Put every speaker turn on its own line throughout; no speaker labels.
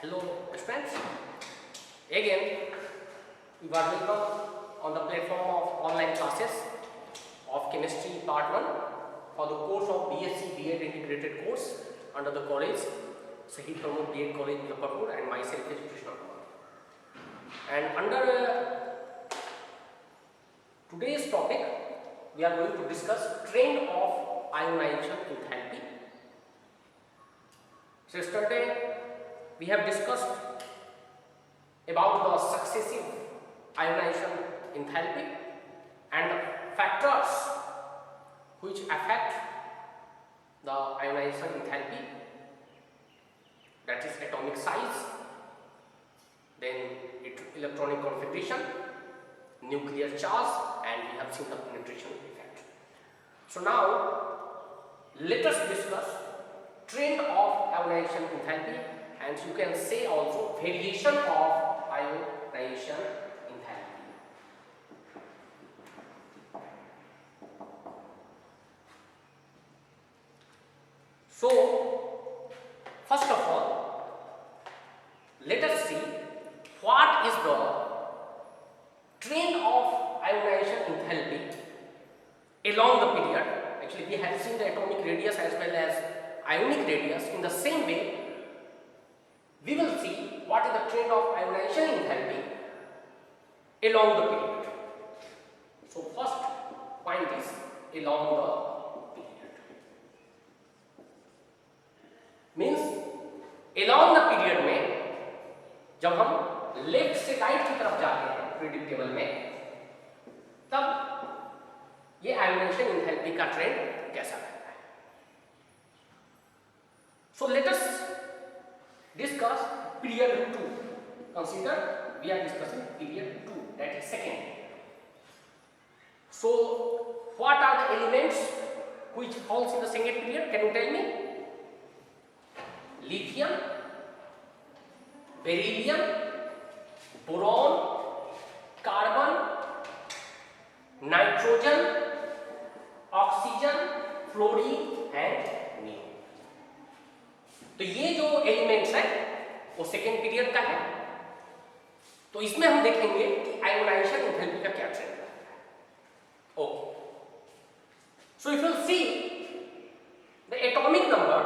Hello friends, again you are welcome on the platform of online classes of chemistry part 1 for the course of BSc B.Ed integrated course under the college Shahid Pramukh B.Ed College Muzaffarpur, and myself is Krishna Kumar. And under today's topic we are going to discuss trend of ionization enthalpy. So yesterday we have discussed about the successive ionization enthalpy and the factors which affect the ionization enthalpy, that is atomic size, then electronic configuration, nuclear charge, and we have seen the penetration effect. So now let us discuss trend of ionization enthalpy, and you can say also variation of ionization enthalpy. So first of all, let us see what is the trend of ionization enthalpy along the period. Actually, we have seen the atomic radius as well as ionic radius. In the same way, we will see what is the trend of ionization enthalpy along the period. So first point is along the period. Means along the period में जब हम left से right की तरफ जाते हैं periodic table में, तब ये आयोनाइजेशन एंथैल्पी का ट्रेंड कैसा रहता है. So let us discuss period 2. Consider we are discussing period 2, that is second. So what are the elements which falls in the second period? Can you tell me? Lithium, beryllium, boron, carbon, nitrogen, oxygen, fluorine and neon. तो ये जो elements है वो second period का है. तो इसमें हम देखेंगे कि आयोनाइजेशन एंथैल्पी का क्या ट्रेंड है. Okay, so if you see the atomic number,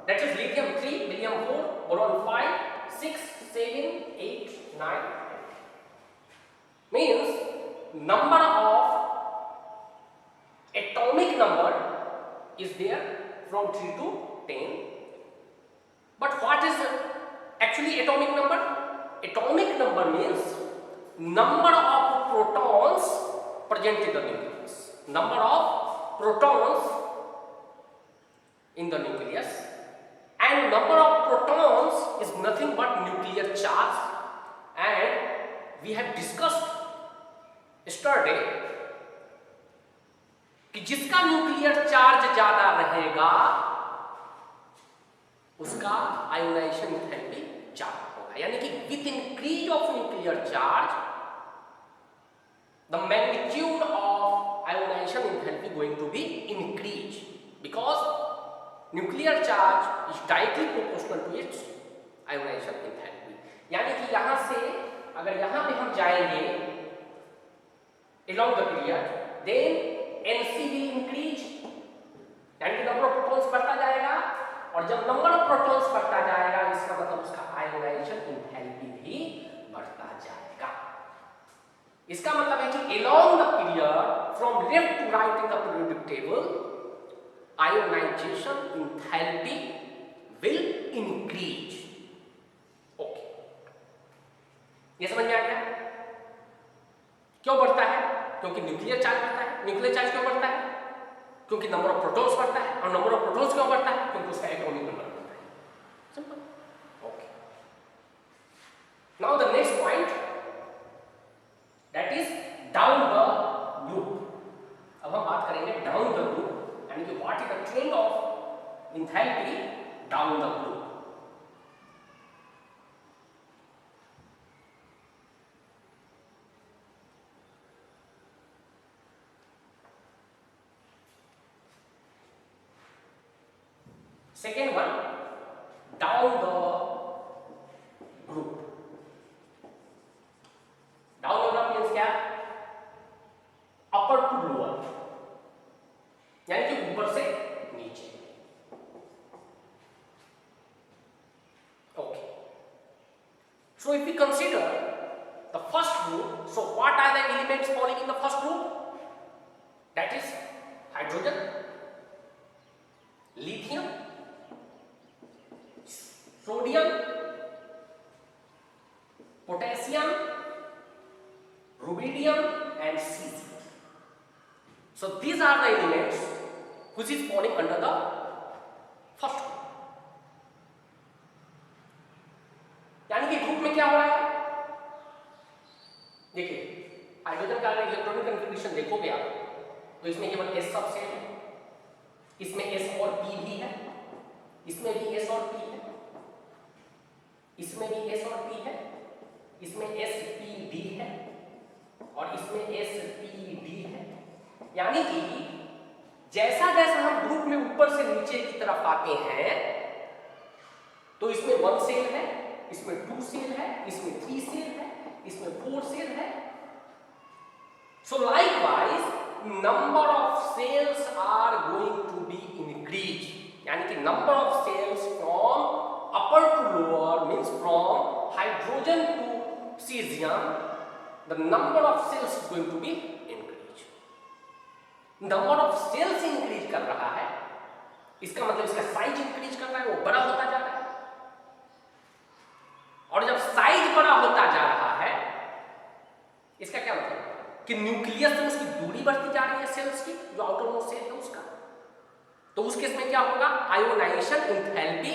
that is lithium 3, beryllium 4, boron 5, 6, 7, 8, 9, means number of atomic number is there from 3 to 10. But what is actually atomic number? Atomic number means number of protons present in the nucleus. Number of protons in the nucleus, and number of protons is nothing but nuclear charge. And we have discussed yesterday कि जिसका nuclear charge ज्यादा रहेगा उसका ionisation enthalpy ज्यादा होगा. यानी कि with increase of nuclear charge the magnitude of ionization enthalpy going to be increase, because nuclear charge is directly proportional to its ionization enthalpy. यानी कि यहां से अगर यहां पे हम जाएंगे along the period, then NC will increase, यानी कि नंबर ऑफ प्रोटॉन्स बढ़ता जाएगा, और जब नंबर ऑफ प्रोटॉन्स बढ़ता जाएगा इसका मतलब उसका आयोनाइजेशन एंथैल्पी भी बढ़ता जाएगा. इसका मतलब है कि along the period from left to right in the periodic table ionization enthalpy will increase. Okay, ये समझ में आ गया? क्यों बढ़ता है? क्योंकि न्यूक्लियर चार्ज बढ़ता है. न्यूक्लियर चार्ज क्यों बढ़ता है? क्योंकि नंबर ऑफ प्रोटॉन्स बढ़ता है. और नंबर ऑफ प्रोटॉन्स क्यों बढ़ता है? क्योंकि उसका एटॉमिक नंबर बढ़ता है. Simple. Okay, now the next point, that is down the loop. अब हम बात करेंगे डाउन द लूप, यानी कि what is the trend of enthalpy down the loop. Second one, down the upper to lower, यानी कि ऊपर से नीचे। Okay, so if we consider the first group, so what are the elements falling in the first group? That is hydrogen, lithium, sodium, potassium, rubidium and cesium. So these are the elements which is falling under the first group. यानी कि group में क्या हो रहा है, देखिए hydrogen का electronic configuration देखोगे आप तो इसमें केवल S सबसेट है, इसमें S और P भी है, इसमें भी S और P है, इसमें भी S और P है, इसमें SPD है और इसमें SPD है। यानी कि जैसा जैसा हम ग्रुप में ऊपर से नीचे की तरफ आते हैं तो इसमें 1 सेल है, इसमें 2 सेल है, इसमें 3 सेल है, इसमें 4 सेल है। So likewise number of cells are going to be increased, यानी कि number of cells from upper to lower means from hydrogen to cesium, the number of cells is going to be increased. Number of cells increase कर रहा है, इसका मतलब इसका size increase कर रहा है, वो बड़ा होता जा रहा है। और जब साइज बड़ा होता जा रहा है इसका क्या मतलब कि न्यूक्लियस से उसकी दूरी बढ़ती जा रही है सेल्स की, जो आउटर मोस्ट सेल है उसका। तो उस केस में क्या होगा, आयोनाइजेशन एंथैल्पी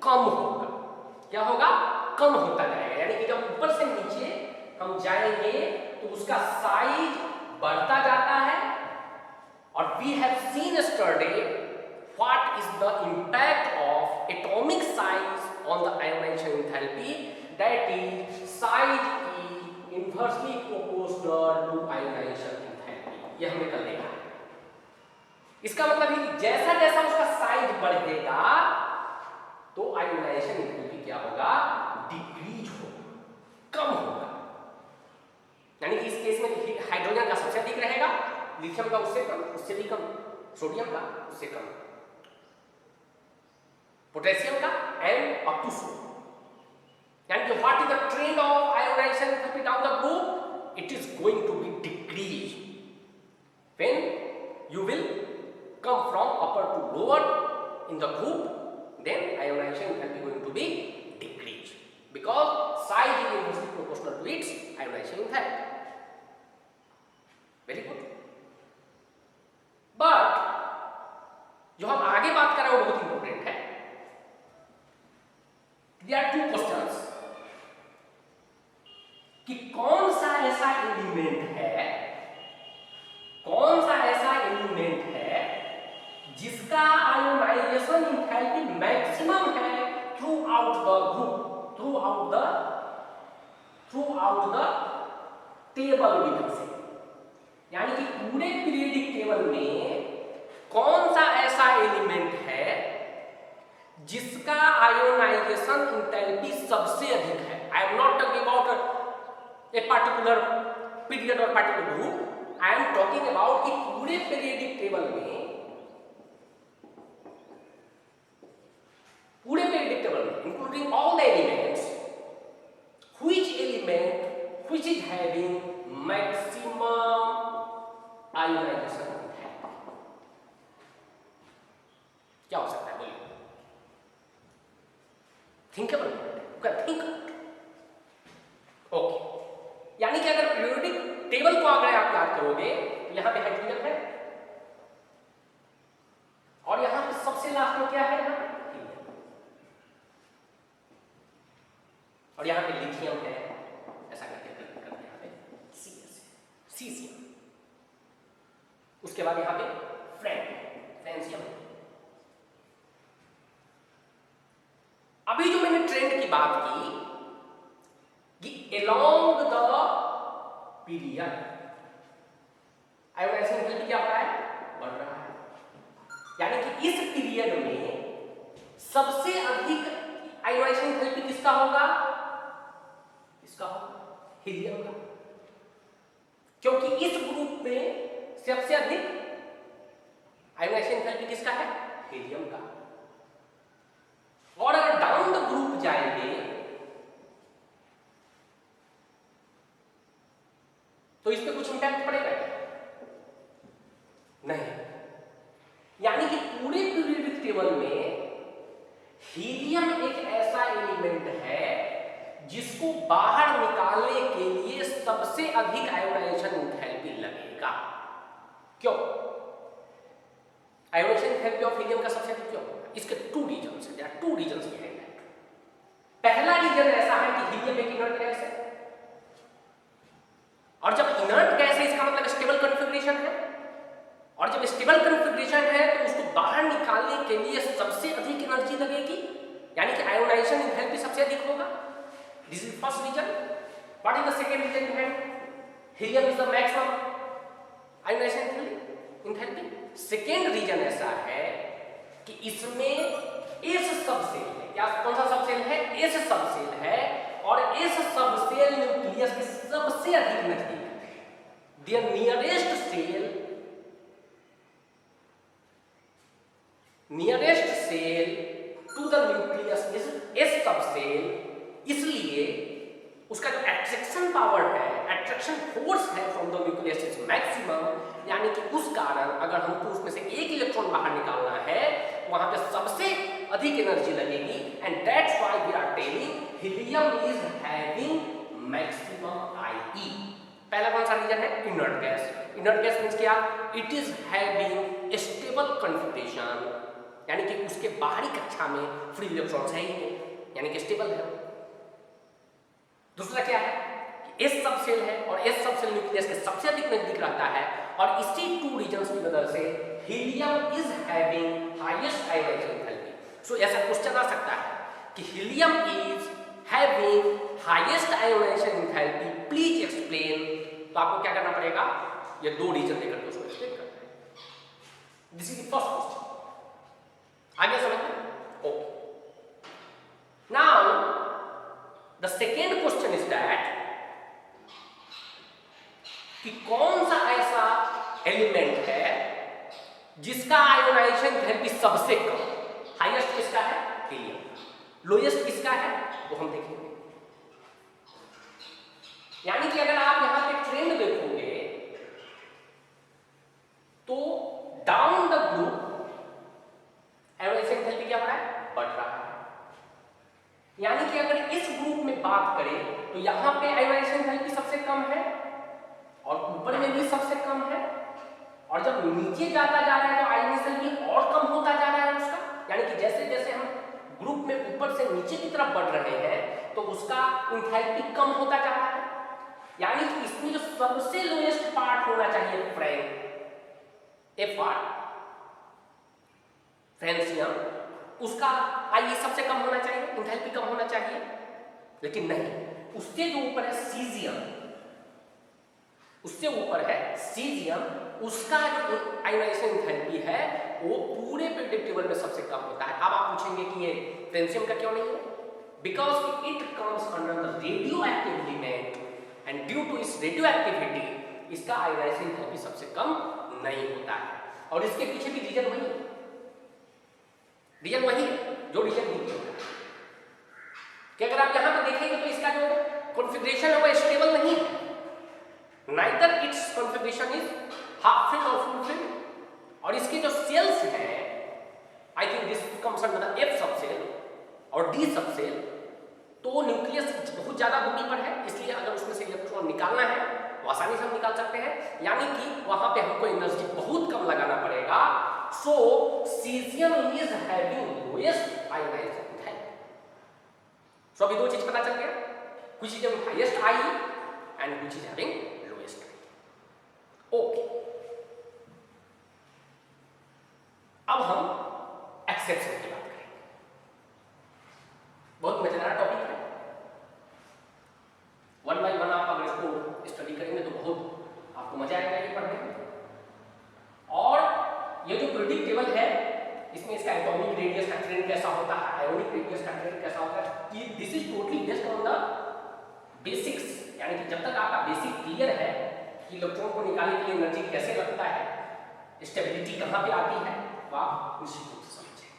कम होगा। क्या होगा, कम होता जाएगा। यानी कि जब ऊपर से नीचे हम जाएंगे तो उसका साइज बढ़ता जाता है। और we have seen yesterday what is the impact of atomic size on the ionization enthalpy, that is size is inversely proportional to ionization enthalpy। ये हमने कल देखा है। इसका मतलब है कि जैसा जैसा उसका साइज बढ़ेगा तो आयोनाइजेशन एंथैल्पी क्या होगा, डिक्रीज होगा, कम होगा। यानी कि इस केस में हाइड्रोजन का सबसे अधिक रहेगा, लिथियम का उससे कम, उससे भी कम, सोडियम का उससे कम, पोटेशियम का एंड अप टू सोडियम। यानी कि what is the trend of ionization enthalpy down the group, it is going to be decrease when you will come from upper to lower in the group, then ionization enthalpy going to be decrease because size is inversely proportional to its ionization enthalpy. Very good. But जो हम आगे बात कर रहे हैं वो बहुत important है। There are two questions कि कौन सा ऐसा एलिमेंट है जिसका आयोनाइजेशन एंथैल्पी मैक्सिमम है through out the group, through out the table भी कर सकते। यानी कि पूरे पीरियोडिक टेबल में कौन सा ऐसा एलिमेंट है जिसका आयोनाइजेशन एंथैल्पी सबसे अधिक है। I'm not talking about a particular period और particular group, I am talking about कि पूरे पीरियोडिक टेबल में including all the elements, which is having maximum ionization enthalpy, क्या हो सकता है बोलिए। Thinkable, think. ओके, यानी कि अगर पीरियोडिक टेबल को अगर आप याद करोगे तो यहां पे हाइड्रोजन है और यहां पे सबसे लास्ट में क्या है, और यहां पे लिथियम है, ऐसा करके यहां पे सीसियम, उसके बाद यहां पे फ्रेंशियम। अभी जो मैंने ट्रेंड की बात की कि along the period ionisation enthalpy क्या हो रहा है, बढ़ रहा है। यानी कि इस पीरियड में सबसे अधिक आयोनाइजेशन एंथैल्पी किसका होगा, इसका होगा हीलियम का, क्योंकि इस ग्रुप में सबसे अधिक आयोनाइजेशन एंथैल्पी किसका है? हीलियम का। और अगर डाउन द ग्रुप जाएंगे तो इस पे कुछ इंपैक्ट पड़ेगा क्या? नहीं। यानी कि पूरे पीरियोडिक टेबल में हीलियम एक ऐसा एलिमेंट है जिसको बाहर निकालने के लिए सबसे अधिक आयोनाइजेशन एंथैल्पी लगेगा। क्यों? आयोनाइजेशन एंथैल्पी ऑफ हीलियम का सबसे अधिक क्यों? इसके टू रीजंस हैं, there are two reasons behind that. पहला रीजन ऐसा है कि हीलियम एक इनर्ट गैस है, और जब इनर्ट गैस है इसका मतलब स्टेबल कॉन्फ़िगरेशन है, और जब स्टेबल कॉन्फ़िगरेशन है तो उसको बाहर निकालने के लिए सबसे अधिक एनर्जी लगेगी, यानी कि आयोनाइजेशन एंथैल्पी सबसे अधिक होगा। This is first reason. What is the second reason behind helium is the maximum ionization enthalpy? Second reason ऐसा है कि इसमें एस सबसेल है। क्या कौन सा सबसेल है? एस सबसेल है, और एस सबसेल न्यूक्लियस के सबसे अधिक नजदीक है। Their nearest shell to the nucleus is s subshell, इसलिए उसका जो एट्रैक्शन पावर है, एट्रैक्शन फोर्स है from the nucleus is maximum, यानी कि उस कारण अगर हमको उसमें से एक इलेक्ट्रॉन बाहर निकालना है वहां पे सबसे अधिक एनर्जी लगेगी, and that's why we are telling helium is having maximum IE. पहला कौन सा रीजन है? Inert gas. Inert gas means क्या? It is having stable configuration, यानी कि उसके बाहरी कक्षा में फ्री इलेक्ट्रॉन्स है ही नहीं, यानी कि स्टेबल है। दूसरा क्या है कि एस सबसेल है, और एस सबसेल न्यूक्लियस के सबसे अधिक नजदीक रहता है, और इसी टू रीजंस की वजह से helium is having highest ionization enthalpy. So ऐसा क्वेश्चन आ सकता है कि helium is having highest ionization enthalpy, please explain. तो आपको क्या करना पड़ेगा? ये दो रीजन लेकर के उसको एक्सप्लेन करना है। This is the first question. आगे समझते? Okay. Now the second question is that कि कौन सा ऐसा एलिमेंट है जिसका आयोनाइजेशन एंथैल्पी सबसे कम? हाईएस्ट किसका है? हीलियम। लोएस्ट किसका है? वो हम देखेंगे। यानी कि अगर आप यहां पे ट्रेंड देखोगे तो down the group ionisation enthalpy क्या हो रहा है? बढ़ रहा है। यानी कि अगर इस ग्रुप में बात करें तो यहां पे आयोनाइजेशन एंथैल्पी सबसे कम है, और ऊपर में भी सबसे कम है, और जब नीचे जाता जा रहा है तो आयोनाइजेशन भी और कम होता जा रहा है उसका। यानी कि जैसे जैसे हम ग्रुप में ऊपर से नीचे की तरफ बढ़ रहे हैं तो उसका एंथैल्पी कम होता जा रहा है। यानी कि इसमें जो सबसे लोएस्ट पार्ट होना चाहिए फ्रेंड, फ्रेंसियम, उसका आईई सबसे कम होना चाहिए, एंथैल्पी कम होना चाहिए, लेकिन नहीं, उससे जो ऊपर है सीजियम, उससे ऊपर है सीजियम, उसका जो आयोनाइजेशन एंथैल्पी है वो पूरे पीरियोडिक टेबल में सबसे कम होता है। अब आप पूछेंगे कि ये फ्रेंसियम का क्यों नहीं है? Because it comes under the radioactive element, and due to इस रेडियो एक्टिविटी इसका आयोनाइजेशन एंथैल्पी सबसे कम नहीं होता है। और इसके पीछे भी रीजन वही है, रीजन वही है जो रीजन नीचे होता है कि अगर आप यहां पर देखेंगे तो इसका जो कॉन्फ़िगरेशन है वो स्टेबल नहीं है, neither it's configuration is half filled और फुल फिल्ड। और इसके जो सेल्स हैं, I think this comes under the F subshell और डी सबसेल, तो न्यूक्लियस बहुत ज्यादा दूरी पर है, इसलिए अगर उसमें से इलेक्ट्रॉन निकालना है तो आसानी से हम निकाल सकते हैं, यानी कि वहां पे हमको एनर्जी बहुत कम लगाना पड़ेगा। So caesium is having lowest ionization enthalpy. So अभी दो चीज पता चल गया, which is having highest I and which is having lowest I. Okay, अब हम एक्सेप्शन की बात करेंगे। बहुत मजेदार टॉपिक है, वन बाय वन आप अगर इसको स्टडी करेंगे तो बहुत आपको मजा आएगा ये पढ़ने में। और ये जो पीरियोडिक टेबल है इसमें इसका एटॉमिक रेडियस का ट्रेंड कैसा होता है, आयोनिक रेडियस का ट्रेंड कैसा होता है, कि this is totally based on the basics. यानी कि जब तक आपका बेसिक क्लियर है कि इलेक्ट्रॉन को निकालने के लिए एनर्जी कैसे लगता है, स्टेबिलिटी कहाँ पे आती है, तो आप निश्चित रूप से समझें।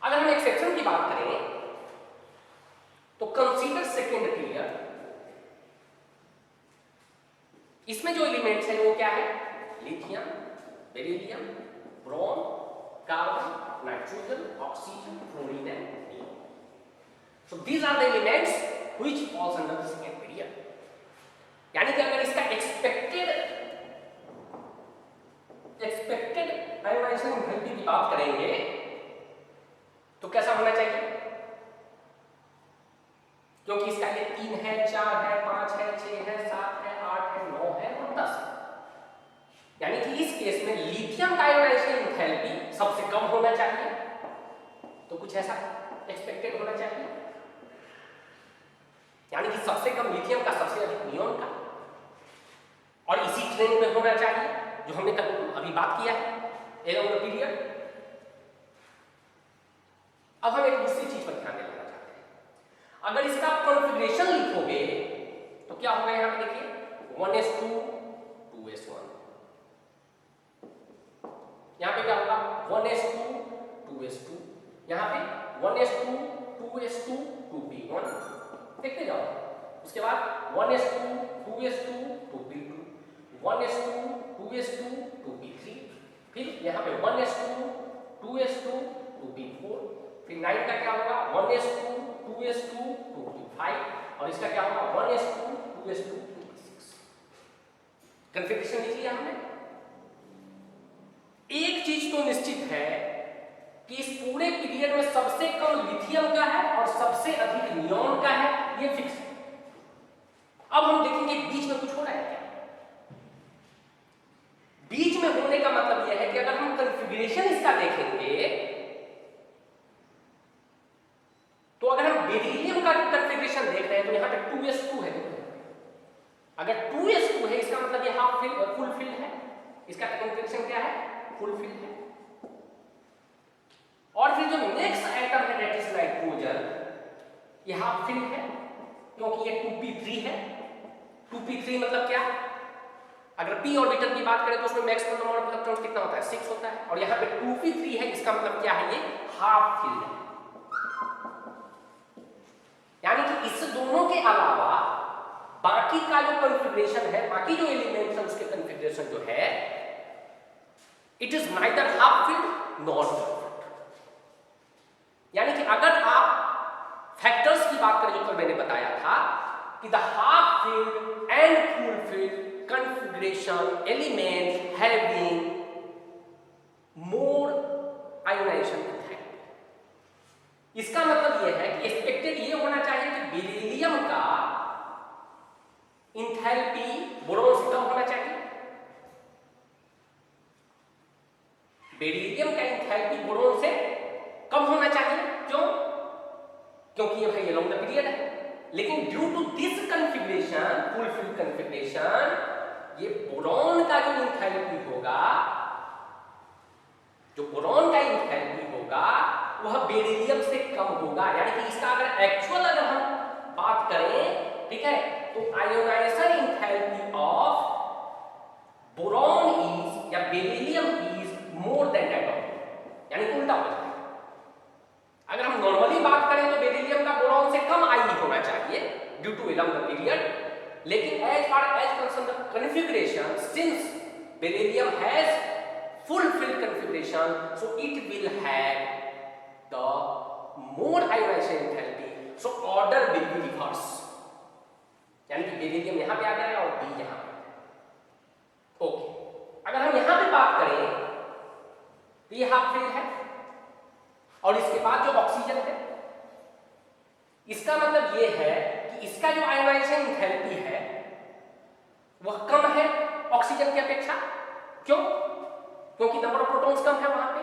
अगर हम एक्सेप्शन की बात करें तो कंसीडर सेकेंड पीरियड, इसमें जो एलिमेंट्स हैं वो क्या है, lithium, beryllium, boron, carbon, nitrogen, oxygen, fluorine and neon. So these are the elements which falls under the second period. यानी कि अगर इसका एक्सपेक्टेड आयोनाइजेशन एंथैल्पी की बात करेंगे तो कैसा होना चाहिए, क्योंकि इसका ये 3 है, 4 है, 5 है, 6 है, 7 है, 8 है, 9 है और 10 है। यानी कि इस केस में लिथियम का आयोनाइजेशन एंथैल्पी सबसे कम होना चाहिए, तो कुछ ऐसा एक्सपेक्टेड होना चाहिए। यानी कि सबसे कम लिथियम का, सबसे अधिक नियोन का, और इसी ट्रेंड में होना चाहिए जो हमने अभी बात किया है एलोंग द पीरियड। अब हम एक दूसरी चीज पर ध्यान देना चाहते हैं। अगर इसका कॉन्फ़िगरेशन लिखोगे तो क्या होगा, यहां पे देखिए 1s2 2s1, यहां पे क्या होगा 1s2 2s2, यहां पे 1s2 2s2 2p1, देखते जाओ। उसके बाद 1s2 2s2 2p2, 1s2 2s2 2p3, फिर यहाँ पे 1s2 2s2 2p4, फिर 9 का क्या होगा 1s2 2s2 2p5, और इसका क्या होगा 1s2 2s2 2p6। कॉन्फ़िगरेशन लिख लिया हमने। एक चीज तो निश्चित है कि इस पूरे पीरियड में सबसे कम लिथियम का है और सबसे अधिक नियोन का है, ये फिक्स है। अब हम देखेंगे बीच में कुछ हो रहा है क्या। बीच में होने का मतलब यह है कि अगर हम कॉन्फ़िगरेशन इसका देखेंगे तो अगर हम बेरिलियम का कॉन्फ़िगरेशन देख रहे हैं तो यहां पे 2s2 है। अगर 2s2 है इसका मतलब ये हाफ फिल फुल फिल है, इसका कॉन्फ़िगरेशन क्या है, फुल फिल है। और फिर जो नेक्स्ट एटम है दैट इज नाइट्रोजन, ये हाफ फिल है क्योंकि ये 2p3 है। 2p3 मतलब क्या, अगर p ऑर्बिटल की बात करें तो उसमें मैक्सिमम नंबर ऑफ इलेक्ट्रॉन्स कितना होता है 6 होता है, और यहाँ पे 2p3 है, इसका मतलब क्या है, ये हाफ फिल है। यानी कि इस दोनों के अलावा बाकी का जो कॉन्फ़िगरेशन है, बाकी जो एलिमेंट्स है उसके कॉन्फ़िगरेशन जो है it is neither half filled nor full field. यानी कि अगर आप फैक्टर्स की बात करें जो कल मैंने बताया था कि the half filled and full field configuration elements having more ionization enthalpy, इसका मतलब यह है कि एक्सपेक्टेड ये होना चाहिए कि बेरिलियम का इंथैल्पी बोरोन से कम होना चाहिए। बेरिलियम का इंथैल्पी बोरोन से कम होना चाहिए, क्यों, क्योंकि ये भाई अलोंग द पीरियड है। लेकिन due to this configuration, fulfil configuration, ये बोरॉन का जो इंथैल्पी होगा, जो बोरॉन का इंथैल्पी होगा वह बेरिलियम से कम होगा। यानी कि इसका अगर एक्चुअल अगर हम बात करें, ठीक है, तो ionization enthalpy of boron is या beryllium is more than that of, यानी उल्टा हो जाएगा। अगर हम नॉर्मली बात करें तो बेरिलियम का बोरॉन से कम आई होना चाहिए due to along the period, लेकिन as far as concerned the configuration, since beryllium has fulfilled configuration, so it will have the more ionization enthalpy, so order will be reverse, यानी कि beryllium यहां पे आ जाएगा और बी यहां पे। Okay, अगर हम यहां पे बात करें तो ये हाफ फिल्ड है और इसके बाद जो ऑक्सीजन है, इसका मतलब ये है कि इसका जो आयोनाइजेशन एंथैल्पी है वह कम है ऑक्सीजन की अपेक्षा। क्यों, क्योंकि नंबर ऑफ प्रोटॉन्स कम है वहां पे।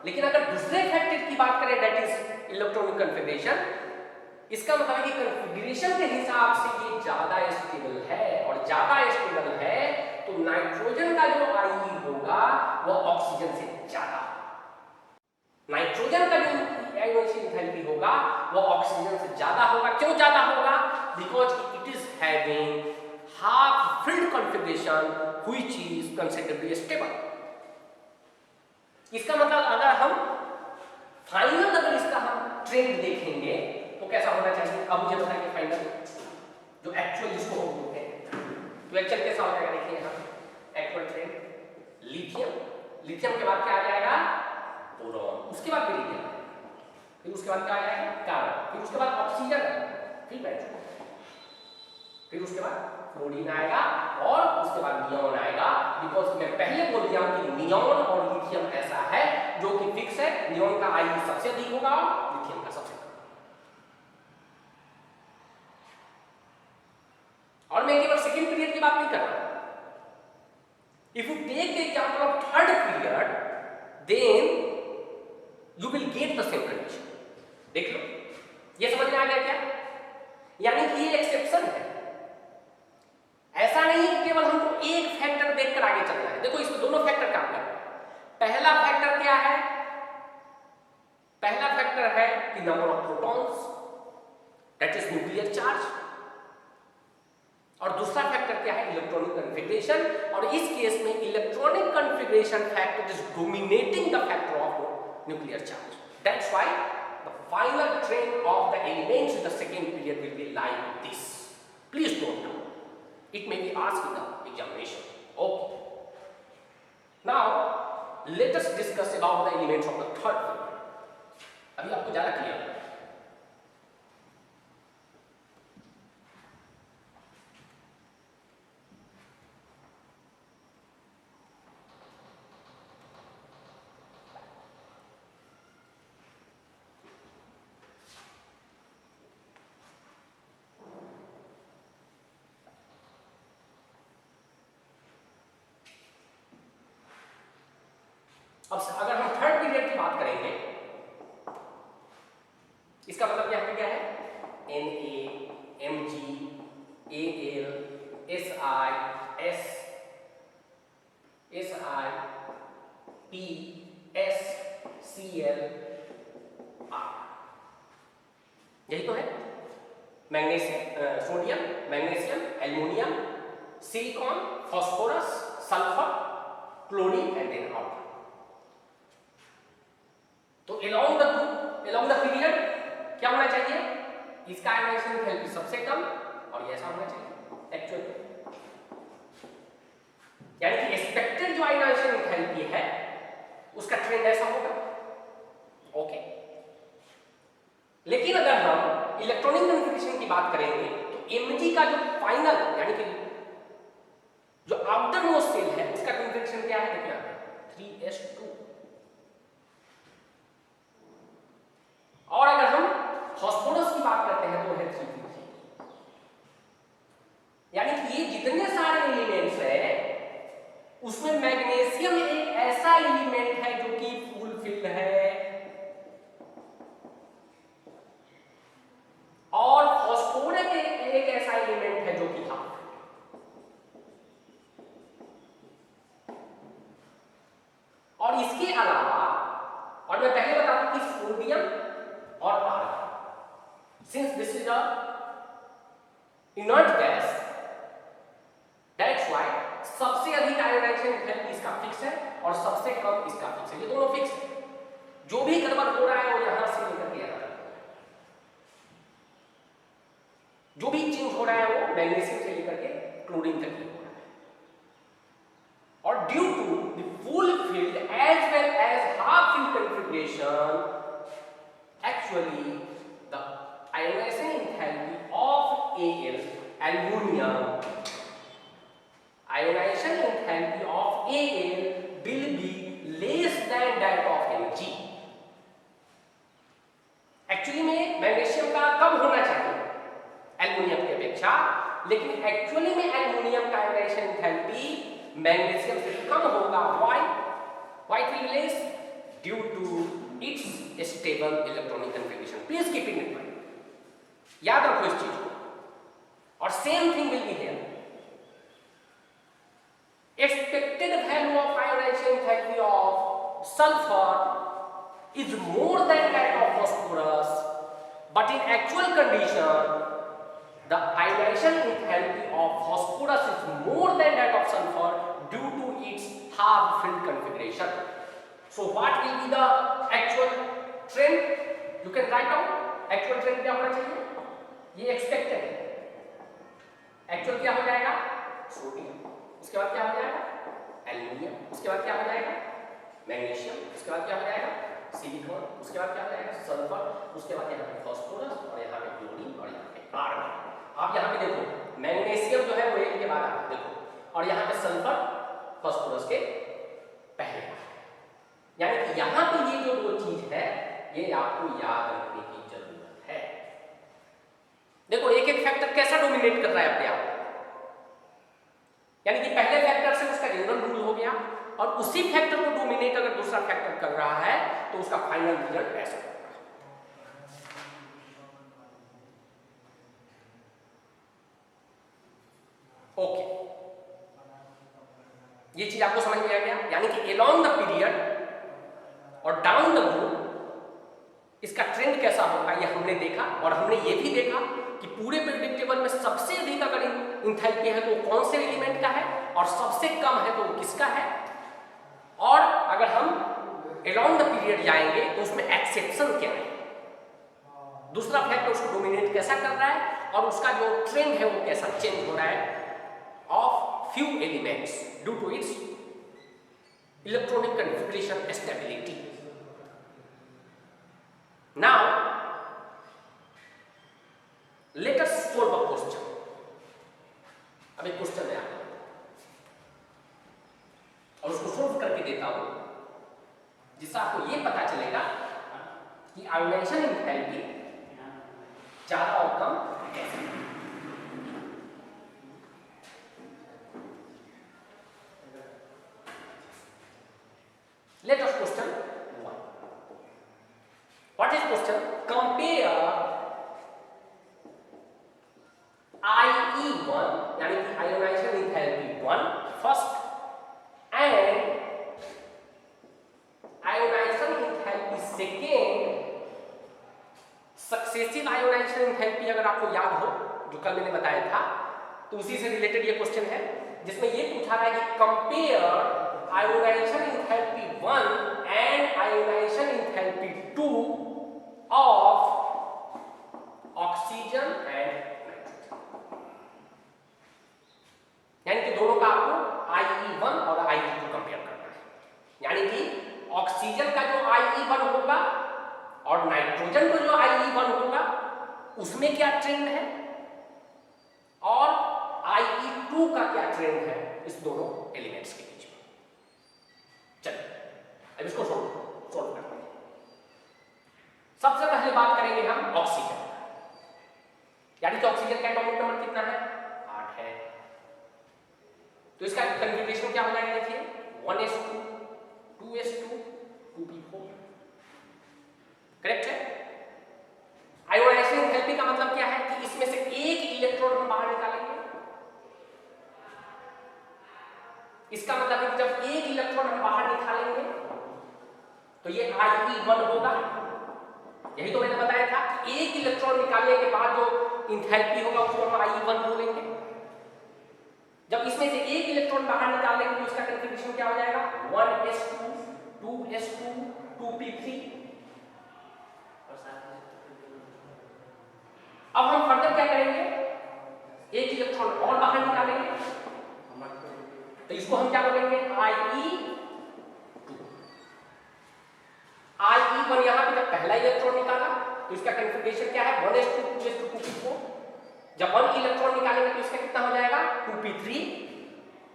लेकिन अगर दूसरे फैक्टर की बात करें दैट इज इलेक्ट्रॉनिक कॉन्फ़िगरेशन, इसका मतलब है कि कॉन्फ़िगरेशन के हिसाब से ये ज्यादा स्टेबल है, और ज्यादा स्टेबल है तो नाइट्रोजन का जो आई होगा वह ऑक्सीजन से ज्यादा, नाइट्रोजन का जो आयोनाइजेशन एंथैल्पी होगा वो ऑक्सीजन से ज्यादा होगा। क्यों ज्यादा होगा, Because it is having half filled configuration which is considerably stable. इसका मतलब अगर हम फाइनल अगर इसका हम ट्रेंड देखेंगे तो कैसा होना चाहिए? अब मुझे बताइए फाइनल जो एक्चुअल जिसको हम बोलते हैं तो एक्चुअल कैसा हो जाएगा? देखिए यहाँ एक्चुअल ट्रेंड लिथियम के बाद क्या आ जाएगा? बोरॉन, उसके बाद बेरिलियम, फिर उसके बाद क्या आ जाएगा? कार्बन, फिर उसके बाद ऑक्सीजन, फिर नाइट्रोजन, फिर उसके बाद फ्लोरीन आएगा और उसके बाद नियॉन आएगा। बिकॉज मैं पहले बोल दिया कि नियॉन और लिथियम ऐसा है जो कि फिक्स है, नियॉन का आई सबसे अधिक होगा और लिथियम का सबसे कम। और मैं केवल सेकेंड पीरियड की बात नहीं कर रहा हूं। If you take the example of third period then you will get the same condition. देख लो, ये समझ में आ गया क्या? यानी कि ये एक्सेप्शन है, ऐसा नहीं कि केवल हमको एक फैक्टर देखकर आगे चलना है। देखो इसमें दोनों फैक्टर काम कर रहे हैं। पहला फैक्टर क्या है? पहला फैक्टर है कि number of protons, that is nuclear charge, और दूसरा फैक्टर क्या है? Electronic configuration. और इस केस में electronic configuration factor is dominating the factor of nuclear charge. That's why the final trend of the elements in the second period will be like this. Please don't know, it may be asked in the examination. Okay, now let us discuss about the elements of the third period. अभी आपको ज्यादा clear है। अब अगर हम third period की बात करेंगे, इसका मतलब क्या है? Na, Mg, Al, Si, P, S, Cl, R, यही तो है। Magnesium, sodium, magnesium, aluminium, silicon, phosphorus, sulphur, chlorine and then out. तो along the period क्या होना चाहिए? इसका आयनाइजेशन एंथैल्पी सबसे कम और ये ऐसा होना चाहिए एक्चुअल। यानी कि एक्सपेक्टेड जो आयनाइजेशन एंथैल्पी है उसका ट्रेंड ऐसा होगा। ओके, लेकिन अगर हम इलेक्ट्रॉनिक कॉन्फ़िगरेशन की बात करेंगे तो Mg का जो फाइनल यानी कि जो आउटर मोस्ट सेल है उसका कॉन्फ़िगरेशन क्या है? देखिए 3s2। और अगर हम फास्फोरस की बात करते हैं तो है 3p3। यानी कि ये जितने सारे एलिमेंट्स है उसमें मैग्नीशियम एक ऐसा एलिमेंट है जो कि फुलफिल है और फास्फोरस एक ऐसा एलिमेंट है जो कि हाफ। और इसके अलावा और मैं पहले बता दूं कि सोडियम और argon, since this is a inert gas, that's why सबसे अधिक आयोनाइजेशन एंथैल्पी इसका फिक्स है और सबसे कम इसका फिक्स है। ये दोनों फिक्स है, जो भी गड़बड़ हो रहा है वो यहां से लेकर के आ रहा है, जो भी चेंज हो रहा है वो मैग्नीशियम से लेकर के क्लोरीन तक हो रहा है। और due to the full filled as well as half filled configuration, actually the ionization enthalpy of Al, aluminum, ionization enthalpy of Al will be less than that of Mg। Actually में magnesium का कम होना चाहिए aluminium की अपेक्षा, लेकिन actually में aluminium का ionization enthalpy magnesium से कम होगा। Why it will be less? Due to its stable electronic configuration. Please keep it in mind. याद रखो इस चीज को। और same thing will be here. Expected value of ionization enthalpy of sulfur is more than that of phosphorus, but in actual condition the ionization enthalpy of phosphorus is more than that of sulfur due to its half-filled configuration. So what will be the actual trend? You can write down. Actual trend क्या होना चाहिए? ये expected है. Actual क्या हो जाएगा? Sodium. उसके बाद क्या हो जाएगा? एल्यूमिनियम. उसके बाद क्या हो जाएगा? मैग्नीशियम. उसके बाद क्या हो जाएगा? सिलिकॉन. उसके बाद क्या हो जाएगा? सल्फर. उसके बाद यहाँ पे फास्फोरस और यहाँ पे क्लोरीन और यहाँ पे आर्गन. आप यहाँ पे देखो मैग्नीशियम जो है वो एक के बाद आता है देखो और यहाँ पे सल्फर फास्फोरस के पहले आता है. यानी कि यहाँ पे ये जो दो चीज है ये आपको याद रखने की जरूरत है. देखो एक एक फैक्टर कैसा डोमिनेट कर रहा है अपने आप. यानी कि पहले फैक्टर से उसका जनरल रूल हो गया और उसी फैक्टर को डोमिनेट अगर दूसरा फैक्टर कर रहा है तो उसका फाइनल रिजल्ट ऐसा होगा. ओके ये चीज आपको समझ में आ गया. यानी कि अलोंग द पीरियड और डाउन द ग्रुप इसका ट्रेंड कैसा होगा ये हमने देखा और हमने ये भी देखा कि पूरे पीरियड टेबल में सबसे अधिक अगर इंथैल्पी है तो कौन से एलिमेंट का है और सबसे कम है तो किसका है. और अगर हम अलोंग द पीरियड जाएंगे तो उसमें एक्सेप्शन क्या है, दूसरा फैक्टर उसको डोमिनेट कैसा कर रहा है और उसका जो ट्रेंड है वो कैसा चेंज हो रहा है of few elements due to its electronic configuration stability. Now let us solve a question. अब एक क्वेश्चन है और उसको सोल्व करके देता हूं जिससे आपको ये पता चलेगा कि आयोनाइजेशन एंथैल्पी ज्यादा और कम कैसे. Let us question 1. What is question? Compare IE1 यानी कि ionisation enthalpy 1 first and ionization enthalpy second. Successive ionisation enthalpy अगर आपको याद हो जो कल मैंने बताया था तो उसी से रिलेटेड ये क्वेश्चन है जिसमें ये पूछा रहा है कि compare ionisation enthalpy 1 and ionization enthalpy 2 of oxygen and nitrogen. यानी कि दोनों का आपको IE1 और IE2 कंपेयर करना है. यानी कि ऑक्सीजन का जो IE1 होगा और नाइट्रोजन को जो IE1 होगा उसमें क्या ट्रेंड है और IE2 का क्या ट्रेंड है इस दोनों एलिमेंट्स के बीच में. चलिए अब इसको सोल्व करते हैं. सबसे पहले बात करेंगे हम ऑक्सीजन. यानी कि ऑक्सीजन का एटॉमिक नंबर कितना है? 8 है. तो इसका कन्फिगरेशन क्या हो जाएगा देखिए 1s2 2s2 2p4. करेक्ट है. आयोनाइजेशन एंथैल्पी का मतलब क्या है कि इसमें से एक इलेक्ट्रॉन हम बाहर निकालेंगे. इसका मतलब है कि जब एक इलेक्ट्रॉन हम बाहर निकालेंगे तो ये IE1 होगा. यही तो मैंने बताया था कि एक इलेक्ट्रॉन निकालने के बाद जो एंथैल्पी होगा उसको हम IE1 बोलेंगे. जब इसमें से एक इलेक्ट्रॉन बाहर निकालेंगे तो इसका कन्फिगरेशन क्या हो जाएगा 1s2 2s2 2p3. अब हम फर्दर क्या करेंगे एक इलेक्ट्रॉन और बाहर निकालेंगे तो इसको हम क्या बोलेंगे IE2. IE1 यहां पे जब पहला इलेक्ट्रॉन निकाला तो इसका कन्फिगरेशन क्या है 1s2 2s2 2p4. जब 1 इलेक्ट्रॉन निकालेंगे तो इसका कितना हो जाएगा 2p3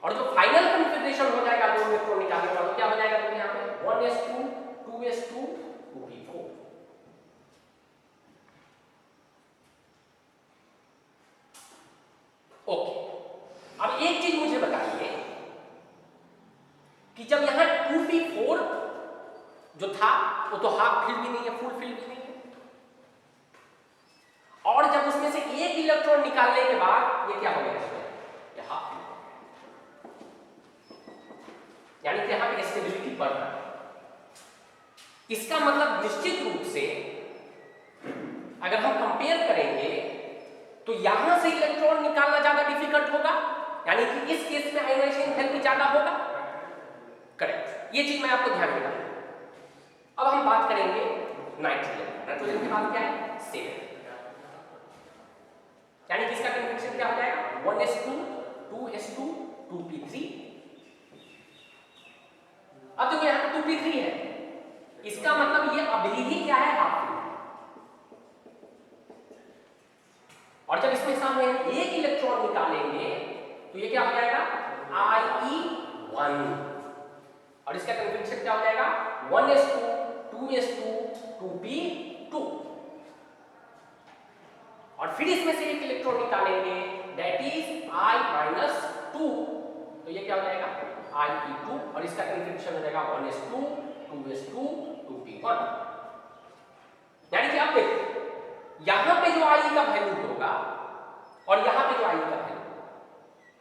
और जो फाइनल कन्फिगरेशन हो जाएगा दो इलेक्ट्रॉन निकालने का तो क्या हो जाएगा तो यहां पे 1s2 2s2 2p4. ओके. अब एक चीज मुझे बताइए कि जब यहां 2p4 जो था वो तो हाफ फिल भी नहीं है फुल फिल भी नहीं है और जब उसमें से एक इलेक्ट्रॉन निकालने के बाद ये क्या हो गया ये हाफ फिल. यानी कि यहां पे स्टेबिलिटी बढ़ रहा है. इसका मतलब निश्चित रूप से अगर हम कंपेयर करेंगे तो यहां से इलेक्ट्रॉन निकालना ज्यादा डिफिकल्ट होगा, यानी कि इस केस में आयोनाइजेशन एंथैल्पी ज्यादा होगा। करेक्ट, ये चीज मैं आपको ध्यान में रखूंगा। अब हम बात करेंगे नाइट्रोजन। नाइट्रोजन की बात क्या है? 7, यानी कि इसका कन्फिग्रेशन क्या हो जाएगा? 1s2 2s2 2p3। अब देखो यहां पर 2p3 है, इसका मतलब ये अभी ही क्या है? Half fill. और जब इसमें से हम एक इलेक्ट्रॉन निकालेंगे तो ये क्या हो जाएगा? I1। और इसका कन्फिग्रेशन क्या हो जाएगा? 1s2 2s2 2p2। और फिर इसमें से एक इलेक्ट्रॉन निकालेंगे, दैट इज I-2। तो ये क्या हो जाएगा? I2। और इसका कन्फिग्रेशन हो जाएगा 1s2 2s2 2p1। यानी कि आप देखो यहां पे जो I का वैल्यू होगा और यहां पे जो I का वैल्यू होगा,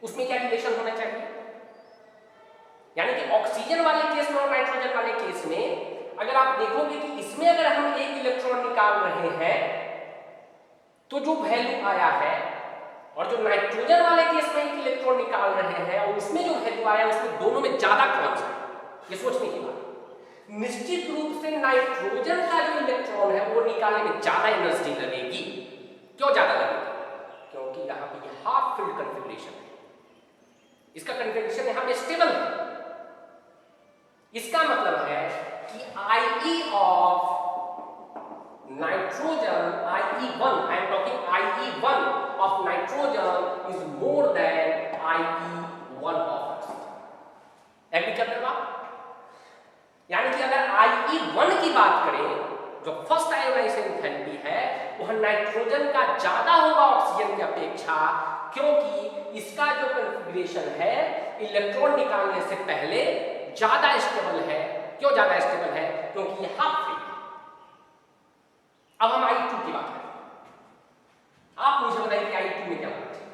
उसमें क्या रिलेशन होना चाहिए? यानी कि ऑक्सीजन वाले केस में और नाइट्रोजन वाले केस में अगर आप देखोगे कि इसमें अगर हम एक इलेक्ट्रॉन निकाल रहे हैं तो जो वैल्यू आया है, और जो नाइट्रोजन वाले केस में एक इलेक्ट्रॉन निकाल रहे हैं और उसमें जो वैल्यू आया उसमें दोनों में ज्यादा कौन सा है? ये सोचने की बात। निश्चित रूप से नाइट्रोजन का जो इलेक्ट्रॉन है वो निकालने में ज्यादा एनर्जी लगेगी। क्यों ज्यादा लगेगी? क्योंकि यहां पे हाफ फिल्ड कन्फिग्रेशन है, इसका कन्फिग्रेशन यहां पे स्टेबल है। इसका मतलब है कि IE of nitrogen, IE1, I M talking IE1 of nitrogen is more than IE1 of oxygen. Agree करते हो आप? यानी कि अगर IE1 की बात करें, जो फर्स्ट आयोनाइजेशन एंथैल्पी है, वह नाइट्रोजन का ज्यादा होगा ऑक्सीजन की अपेक्षा, क्योंकि इसका जो कन्फिग्रेशन है इलेक्ट्रॉन निकालने से पहले ज्यादा स्टेबल है। क्यों ज्यादा स्टेबल है? क्योंकि ये हाफ फिल। अब हम I2 की बात करें। आप मुझे बताइए कि I2 में क्या होना चाहिए?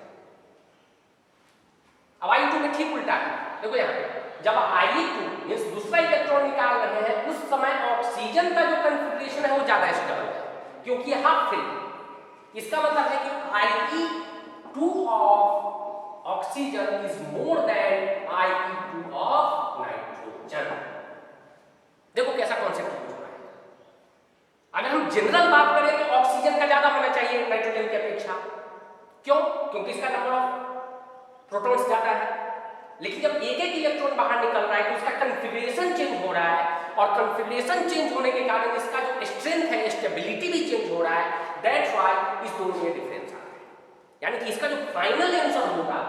अब I2 में ठीक उल्टा है। देखो यहां पे जब I2 मींस दूसरा इलेक्ट्रॉन निकाल रहे हैं उस समय ऑक्सीजन का जो कन्फिग्रेशन है वो ज्यादा स्टेबल है, क्योंकि ये हाफ फिल। इसका मतलब है कि IE2 of oxygen is more then IE2 of nitrogen. देखो कैसा कॉन्सेप्ट यूज हो रहा है। अगर हम जनरल बात करें तो ऑक्सीजन का ज्यादा होना चाहिए नाइट्रोजन की अपेक्षा। क्यों? क्योंकि इसका नंबर ऑफ प्रोटॉन्स ज्यादा है। लेकिन जब एक एक इलेक्ट्रॉन बाहर निकल रहा है तो इसका कन्फिग्रेशन चेंज हो रहा है, और कन्फिग्रेशन चेंज होने के कारण इसका जो स्ट्रेंथ है, स्टेबिलिटी भी चेंज हो रहा है। दैट्स व्हाई इस दोनों में डिफरेंस आ रहा है। यानी कि इसका जो फाइनल आंसर होगा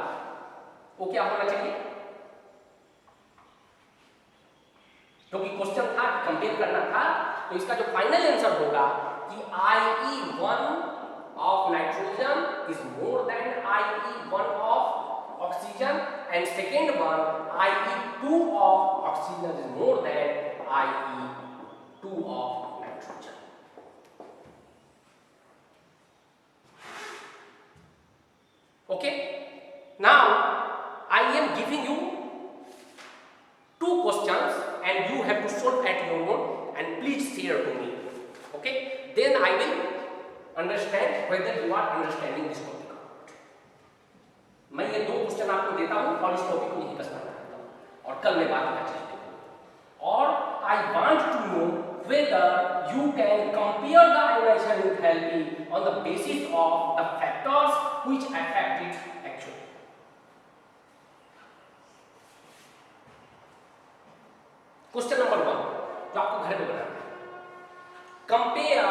वो क्या होना चाहिए? क्योंकि क्वेश्चन था, कंपेयर करना था, तो इसका जो फाइनल आंसर होगा कि IE1 of nitrogen is more than IE1 of oxygen, and second one IE2 of oxygen is more than IE2 of nitrogen. Okay, now I am giving you two questions and you have to solve at your own, and please share to me. Okay, then I will understand whether you are understanding this topic. मैं ये दो question आपको देता हूं और इस topic को यहीं बस बनाता हूं और कल मैं बात करना चाहता हूं। और I want to know whether you can compare the ionization enthalpy on the basis of the factors which affect it actually. Question number 1 जो आपको घर पे बनाना है, compare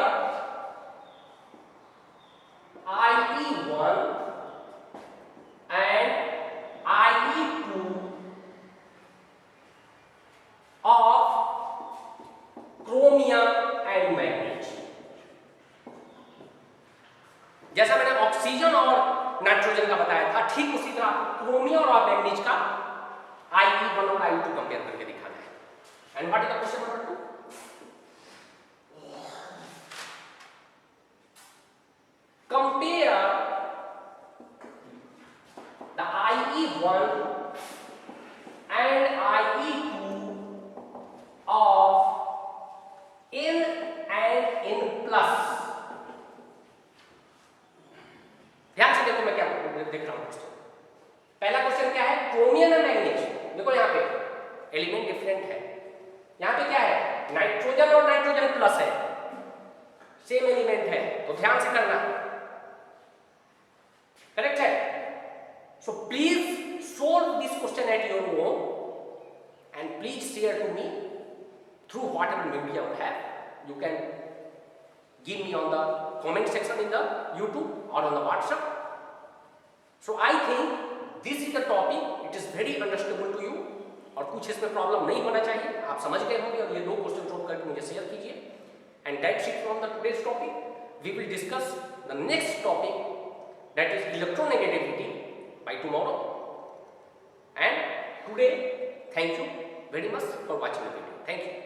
IE1 and IE2 of chromium and magnesium। जैसा मैंने oxygen और nitrogen का बताया था, ठीक उसी तरह क्रोमियम और मैग्नीज का IE1 और IE2 कंपेयर करके दिखाना है। And what is the question number 2? Compare the IE1 and IE2 of N and N plus। ध्यान देखो मैं क्या देख रहा हूँ क्वेश्चन। पहला क्वेश्चन क्या है, क्रोमियम और मैग्नीज। देखो यहाँ पे एलिमेंट डिफरेंट है, यहाँ पे क्या है नाइट्रोजन और नाइट्रोजन प्लस है, सेम एलिमेंट है, तो ध्यान से करना, करेक्ट है। So please solve this question at your own and please share to me through whatever media you have. You can give me on the comment section in the YouTube or on the WhatsApp. So I think this is the topic, it is very understandable to you और कुछ इसमें problem नहीं होना चाहिए, आप समझ गए होंगे। और ये दो क्वेश्चन सोल्व करके मुझे शेयर कीजिए। And that's it from the today's topic. We will discuss the next topic that is electronegativity by tomorrow. And today thank you very much for watching the video. Thank you.